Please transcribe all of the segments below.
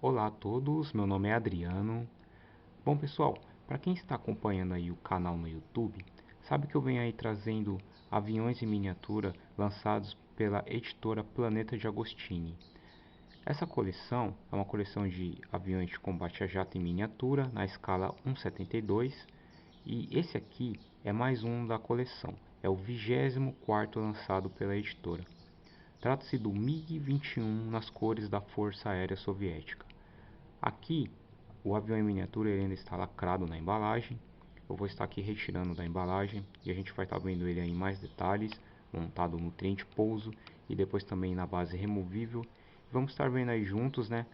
Olá a todos, meu nome é Adriano. Bom pessoal, para quem está acompanhando aí o canal no YouTube, sabe que eu venho aí trazendo aviões em miniatura lançados pela editora Planeta de Agostini. Essa coleção é uma coleção de aviões de combate a jato em miniatura na escala 1/72 e esse aqui é mais um da coleção, é o 24º lançado pela editora. Trata-se do MiG-21 nas cores da Força Aérea Soviética. Aqui, o avião em miniatura ele ainda está lacrado na embalagem. Eu vou estar aqui retirando da embalagem e a gente vai estar vendo ele aí em mais detalhes, montado no trem de pouso e depois também na base removível. Vamos estar vendo aí juntos, né,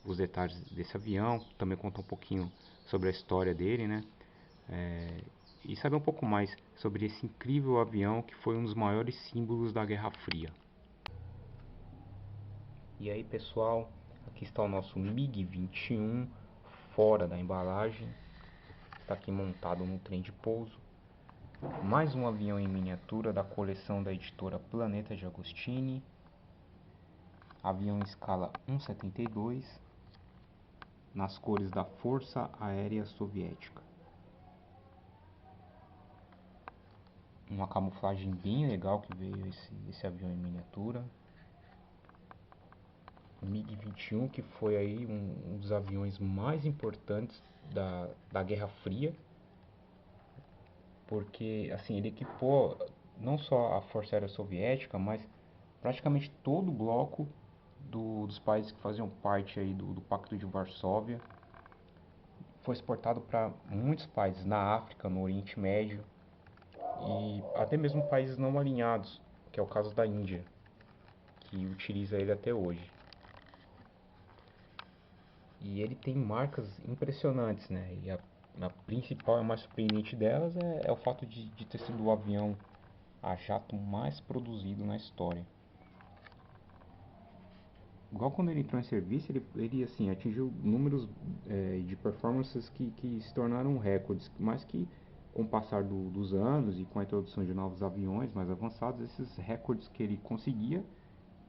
os detalhes desse avião, também contar um pouquinho sobre a história dele, né, e saber um pouco mais sobre esse incrível avião que foi um dos maiores símbolos da Guerra Fria. E aí pessoal, aqui está o nosso MiG-21 fora da embalagem, está aqui montado no trem de pouso. Mais um avião em miniatura da coleção da editora Planeta de Agostini, avião em escala 1/72, nas cores da Força Aérea Soviética. Uma camuflagem bem legal que veio esse avião em miniatura. O MiG-21, que foi aí um dos aviões mais importantes da Guerra Fria, porque assim ele equipou não só a Força Aérea Soviética, mas praticamente todo o bloco dos países que faziam parte aí do Pacto de Varsóvia. Foi exportado para muitos países na África, no Oriente Médio e até mesmo países não alinhados, que é o caso da Índia, que utiliza ele até hoje. E ele tem marcas impressionantes, né? E a principal e a mais surpreendente delas é o fato de ter sido o avião a jato mais produzido na história. Igual quando ele entrou em serviço, ele assim, atingiu números de performances que se tornaram recordes, mas que com o passar dos anos e com a introdução de novos aviões mais avançados, esses recordes que ele conseguia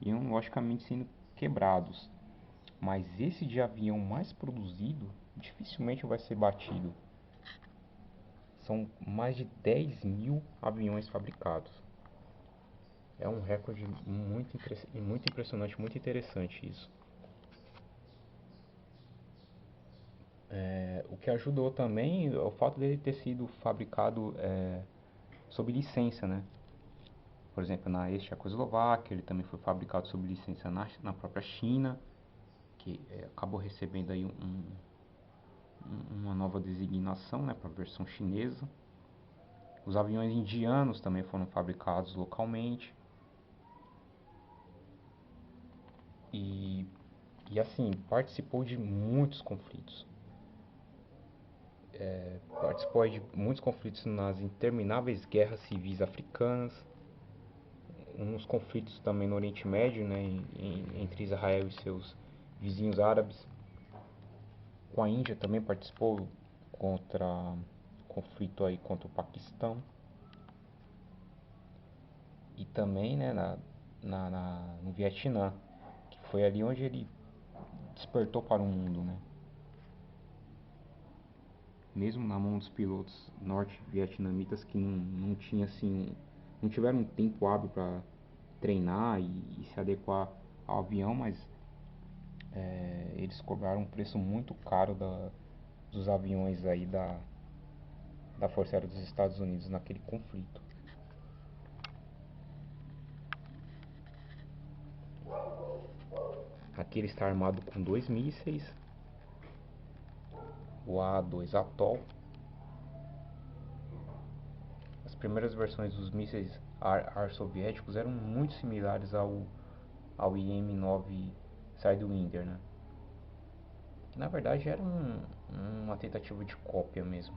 iam logicamente sendo quebrados. Mas esse de avião mais produzido dificilmente vai ser batido. São mais de 10 mil aviões fabricados. É um recorde muito impressionante, muito interessante isso. O que ajudou também é o fato dele ter sido fabricado sob licença, né? Por exemplo, na ex-Tchecoslováquia, ele também foi fabricado sob licença na própria China, que acabou recebendo aí uma nova designação, né, para a versão chinesa. Os aviões indianos também foram fabricados localmente. E, e assim, participou de muitos conflitos. Participou de muitos conflitos nas intermináveis guerras civis africanas, uns conflitos também no Oriente Médio, né, entre Israel e seus vizinhos árabes. Com a Índia também participou contra conflito aí contra o Paquistão. E também, né, no Vietnã, que foi ali onde ele despertou para o mundo, né? Mesmo na mão dos pilotos norte-vietnamitas que não tinha assim, não tiveram um tempo hábil para treinar e se adequar ao avião, mas eles cobraram um preço muito caro dos aviões aí da Força Aérea dos Estados Unidos naquele conflito. Aqui ele está armado com dois mísseis, o A-2 Atoll. As primeiras versões dos mísseis ar soviéticos eram muito similares ao IM-9 Sidewinder, né? Na verdade era uma tentativa de cópia mesmo.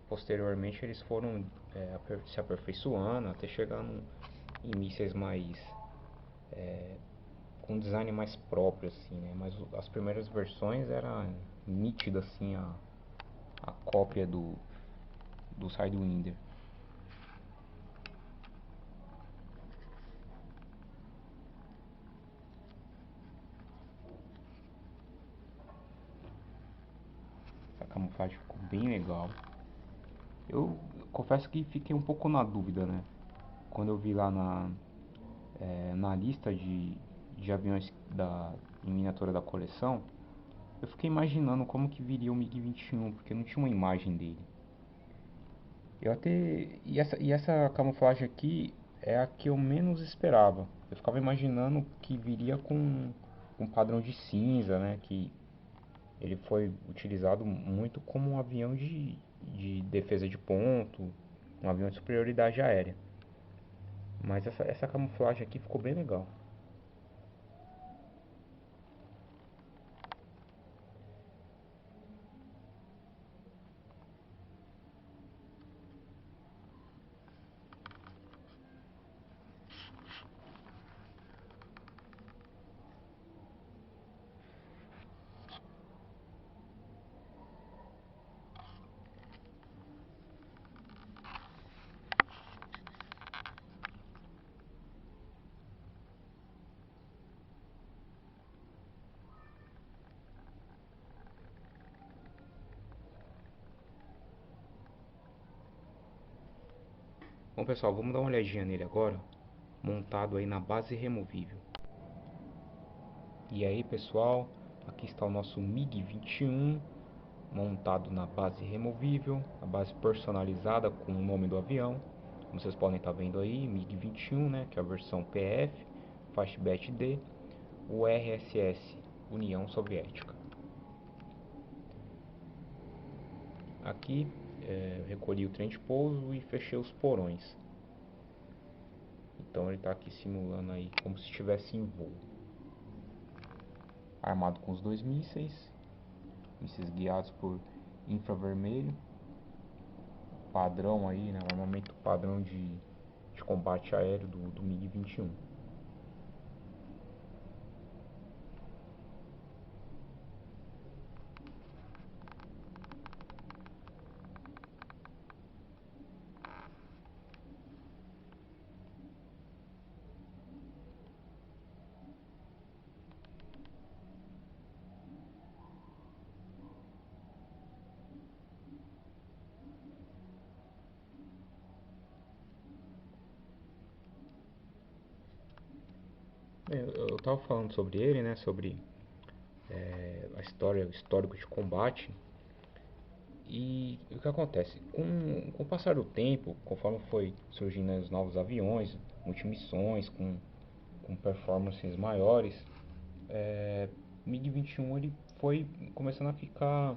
Posteriormente eles foram se aperfeiçoando até chegar em mísseis mais com um design mais próprio assim, né? Mas as primeiras versões era nítida assim a cópia do Sidewinder. camuflagem ficou bem legal. Eu confesso que fiquei um pouco na dúvida, né? Quando eu vi lá na lista de aviões em miniatura da coleção, eu fiquei imaginando como que viria o MiG-21, porque não tinha uma imagem dele. Eu até e essa camuflagem aqui é a que eu menos esperava. Eu ficava imaginando que viria com um padrão de cinza, né? Que ele foi utilizado muito como um avião de defesa de ponto, um avião de superioridade aérea. Mas essa camuflagem aqui ficou bem legal. Bom pessoal, vamos dar uma olhadinha nele agora, montado aí na base removível. E aí pessoal, aqui está o nosso MiG-21 montado na base removível, a base personalizada com o nome do avião. Como vocês podem estar vendo aí, MiG-21, né, que é a versão PF, Fastback D, o RSS, União Soviética. Aqui recolhi o trem de pouso e fechei os porões. Então ele está aqui simulando aí como se estivesse em voo. Armado com os dois mísseis guiados por infravermelho, padrão aí, né, o armamento padrão de combate aéreo do MiG-21. Eu tava falando sobre ele, né, sobre o histórico de combate. E o que acontece? Com o passar do tempo, conforme foi surgindo os novos aviões, multimissões, com performances maiores, o MiG-21 ele foi começando a ficar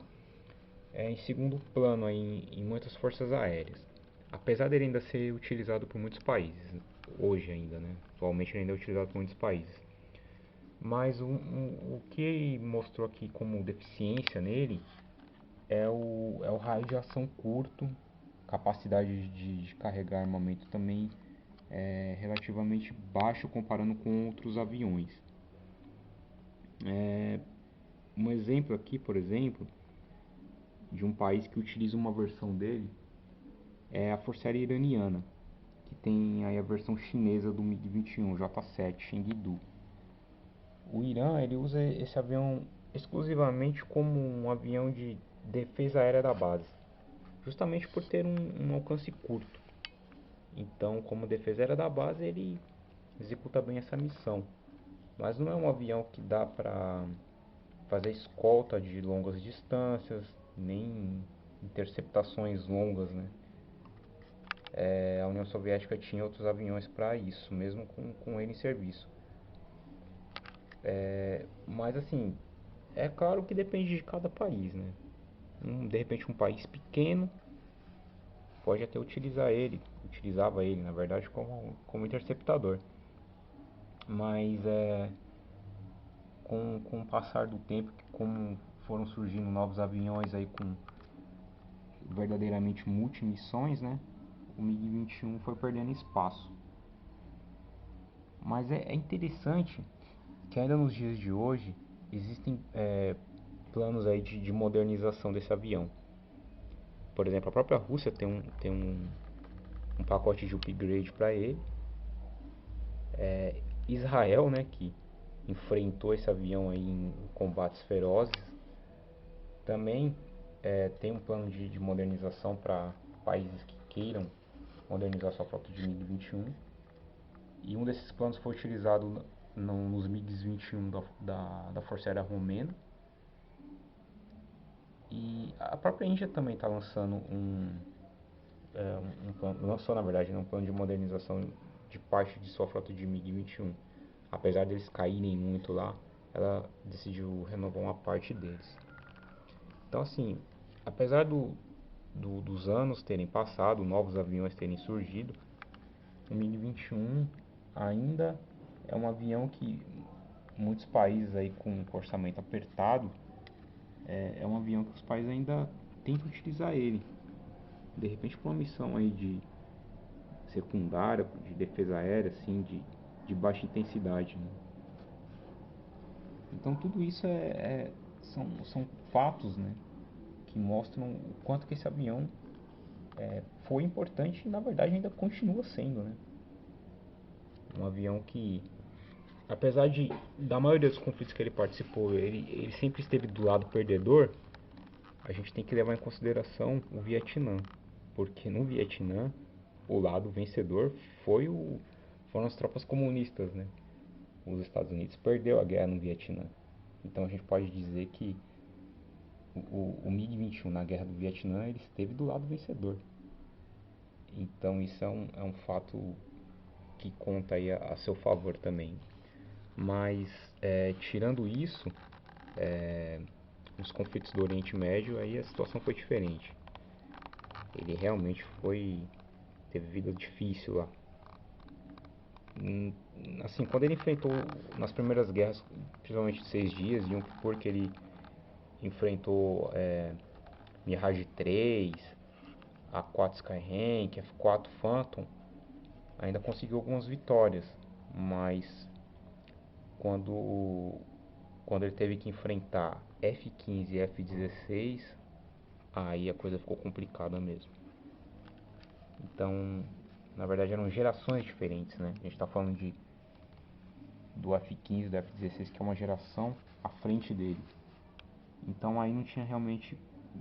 em segundo plano aí, em muitas forças aéreas. Apesar dele ainda ser utilizado por muitos países, hoje ainda, né? Atualmente ele ainda é utilizado por muitos países. Mas o que mostrou aqui como deficiência nele é o raio de ação curto, capacidade de carregar armamento também é relativamente baixo comparando com outros aviões. Um exemplo aqui, por exemplo, de um país que utiliza uma versão dele é a Força Aérea Iraniana, que tem aí a versão chinesa do MiG-21 J-7 Chengdu. O Irã ele usa esse avião exclusivamente como um avião de defesa aérea da base, justamente por ter um alcance curto. Então, como defesa aérea da base, ele executa bem essa missão. Mas não é um avião que dá para fazer escolta de longas distâncias, nem interceptações longas, né? A União Soviética tinha outros aviões para isso, mesmo com ele em serviço. Mas assim, é claro que depende de cada país, né? De repente um país pequeno pode até utilizava ele, na verdade, como interceptador. Mas com o passar do tempo, como foram surgindo novos aviões aí com verdadeiramente multimissões, né? O MiG-21 foi perdendo espaço. Mas é interessante que ainda nos dias de hoje existem planos aí de modernização desse avião. Por exemplo, a própria Rússia tem um pacote de upgrade para ele. Israel, né, que enfrentou esse avião aí em combates ferozes, também tem um plano de modernização para países que queiram modernizar sua frota de MiG-21, e um desses planos foi utilizado nos MiG-21 da Força Aérea Romena. E a própria Índia também está lançando um plano, lançou na verdade, né, um plano de modernização de parte de sua frota de MiG-21. Apesar deles caírem muito lá, ela decidiu renovar uma parte deles. Então assim, apesar dos anos terem passado, novos aviões terem surgido, o MiG-21 ainda é um avião que muitos países aí com orçamento apertado, é um avião que os países ainda tentam utilizar ele. De repente para uma missão aí de secundária, de defesa aérea, assim, de baixa intensidade, né? Então tudo isso são fatos, né, que mostram o quanto que esse avião foi importante e na verdade ainda continua sendo, né? Um avião que, apesar da maioria dos conflitos que ele participou, ele sempre esteve do lado perdedor. A gente tem que levar em consideração o Vietnã, porque no Vietnã o lado vencedor foram as tropas comunistas, né? Os Estados Unidos perdeu a guerra no Vietnã. Então a gente pode dizer que o MiG-21 na guerra do Vietnã ele esteve do lado vencedor. Então isso é um fato que conta aí a seu favor também. Mas tirando isso, os conflitos do Oriente Médio, aí a situação foi diferente. Ele realmente teve vida difícil lá. Assim, quando ele enfrentou nas primeiras guerras, principalmente de 6 dias, Yom Kippur, que ele enfrentou Mirage 3, A4 Skyrank, F4 Phantom, ainda conseguiu algumas vitórias, mas quando quando ele teve que enfrentar F-15 e F-16, aí a coisa ficou complicada mesmo. Então, na verdade eram gerações diferentes, né? A gente tá falando do F-15 e do F-16, que é uma geração à frente dele. Então aí não tinha realmente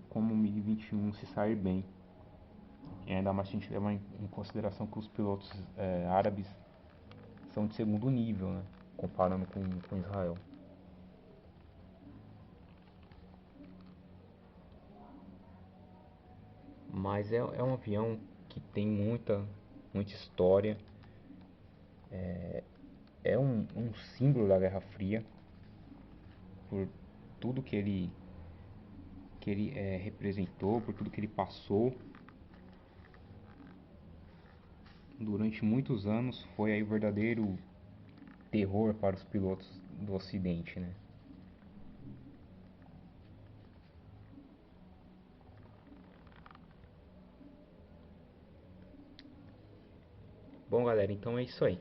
como o MiG-21 se sair bem. E ainda mais se a gente levar em consideração que os pilotos árabes são de segundo nível, né? Comparando com Israel. Mas é um avião que tem muita história. É um símbolo da Guerra Fria por tudo que ele representou, por tudo que ele passou. Durante muitos anos foi aí o verdadeiro terror para os pilotos do Ocidente, né? Bom, galera, então é isso aí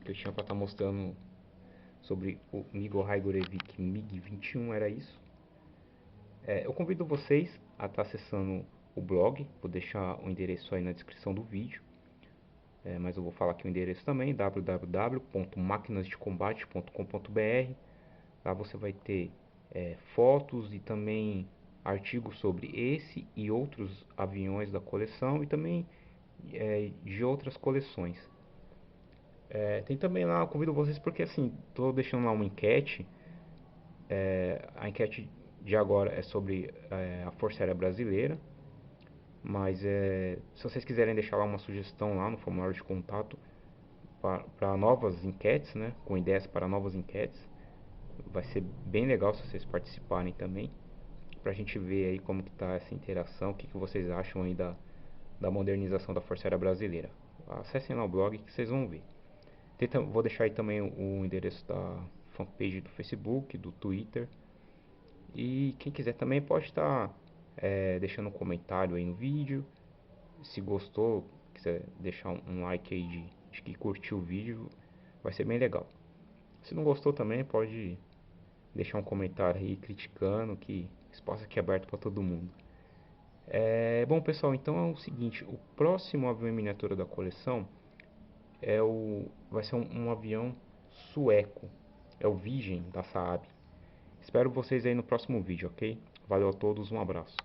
que eu tinha para estar mostrando sobre o Miguel Higorevich MiG-21, era isso. Eu convido vocês a estar acessando o blog, vou deixar o endereço aí na descrição do vídeo. Mas eu vou falar aqui o endereço também, www.maquinasdecombate.com.br. Lá você vai ter fotos e também artigos sobre esse e outros aviões da coleção e também de outras coleções. Tem também lá, eu convido vocês porque assim, estou deixando lá uma enquete. A enquete de agora é sobre a Força Aérea Brasileira. Mas se vocês quiserem deixar lá uma sugestão lá no formulário de contato para novas enquetes, né, com ideias para novas enquetes, vai ser bem legal se vocês participarem também, para a gente ver aí como que tá essa interação, o que vocês acham aí da modernização da Força Aérea Brasileira. Acessem lá o blog que vocês vão ver. Vou deixar aí também o endereço da fanpage do Facebook, do Twitter. E quem quiser também pode estar deixando um comentário aí no vídeo. Se gostou, quiser deixar um like aí de que curtiu o vídeo, vai ser bem legal. Se não gostou também, pode deixar um comentário aí criticando, que espaço aqui é aberto para todo mundo. Bom, pessoal, então é o seguinte, o próximo avião em miniatura da coleção vai ser um avião sueco, é o Viggen da Saab. Espero vocês aí no próximo vídeo, ok? Valeu a todos, um abraço.